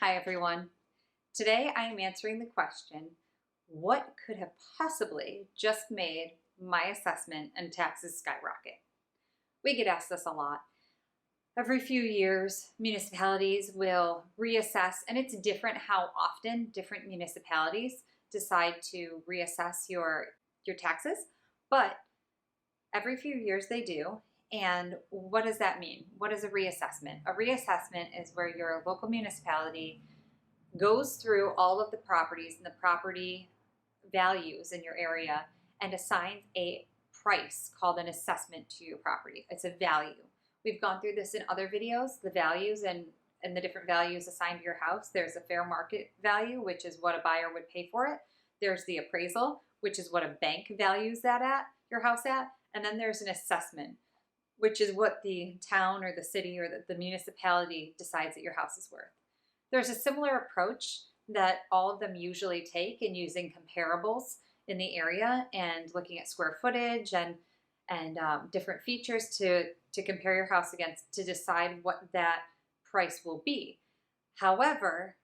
Hi everyone. Today I am answering the question, what could have possibly just made my assessment and taxes skyrocket? We get asked this a lot. Every few years, municipalities will reassess, and it's different how often different municipalities decide to reassess your taxes, but every few years they do. And what does that mean? What is a reassessment? A reassessment is where your local municipality goes through all of the properties and the property values in your area and assigns a price called an assessment to your property. It's a value. We've gone through this in other videos, the values and the different values assigned to your house. There's a fair market value, which is what a buyer would pay for it. There's the appraisal, which is what a bank values that at, your house at. And then there's an assessment, which is what the town or the city or the municipality decides that your house is worth. There's a similar approach that all of them usually take in using comparables in the area and looking at square footage and different features to compare your house against to decide what that price will be. However,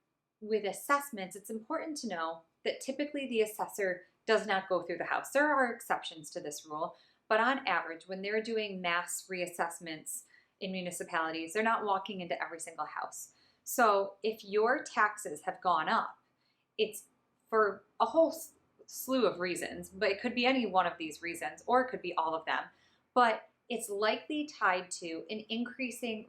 with assessments, it's important to know that typically the assessor does not go through the house. There are exceptions to this rule, but on average, when they're doing mass reassessments in municipalities, they're not walking into every single house. So if your taxes have gone up, it's for a whole slew of reasons, but it could be any one of these reasons, or it could be all of them. But it's likely tied to an increasing,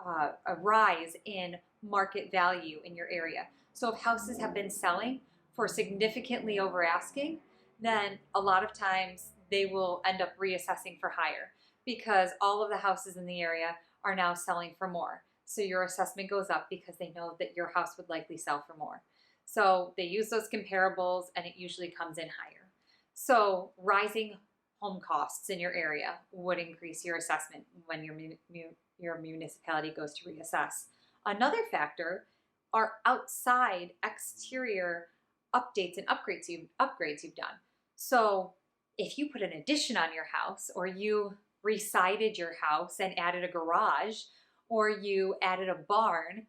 a rise in market value in your area. So if houses have been selling for significantly over asking, then a lot of times they will end up reassessing for higher because all of the houses in the area are now selling for more. So your assessment goes up because they know that your house would likely sell for more. So they use those comparables and it usually comes in higher. So rising home costs in your area would increase your assessment when your municipality goes to reassess. Another factor are outside exterior updates and upgrades you've done. So if you put an addition on your house, or you resided your house and added a garage, or you added a barn,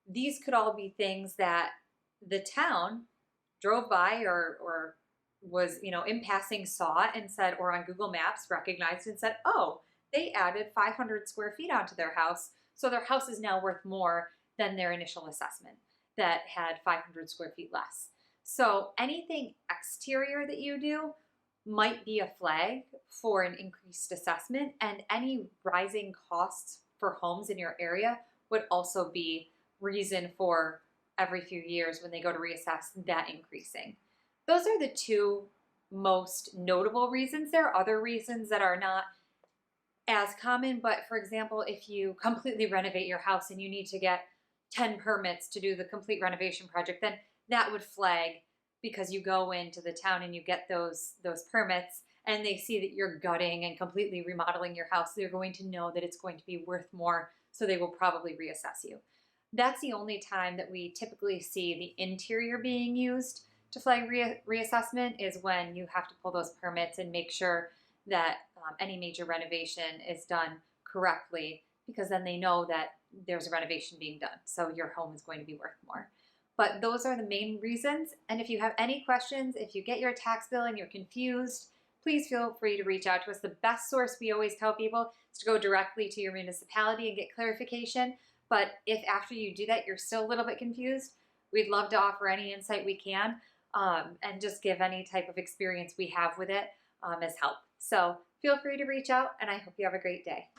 these could all be things that the town drove by or was, in passing saw and said, or on Google Maps recognized and said, oh, they added 500 square feet onto their house. So their house is now worth more than their initial assessment that had 500 square feet less. So anything exterior that you do might be a flag for an increased assessment, and any rising costs for homes in your area would also be reason for every few years when they go to reassess that increasing. Those are the two most notable reasons. There are other reasons that are not as common, but for example, if you completely renovate your house and you need to get 10 permits to do the complete renovation project, then that would flag because you go into the town and you get those permits and they see that you're gutting and completely remodeling your house. They're going to know that it's going to be worth more, so they will probably reassess you. That's the only time that we typically see the interior being used to flag reassessment, is when you have to pull those permits and make sure that any major renovation is done correctly, because then they know that there's a renovation being done, so your home is going to be worth more. But those are the main reasons. And if you have any questions, if you get your tax bill and you're confused, please feel free to reach out to us. The best source, we always tell people, is to go directly to your municipality and get clarification. But if after you do that, you're still a little bit confused, we'd love to offer any insight we can and just give any type of experience we have with it as help. So feel free to reach out, and I hope you have a great day.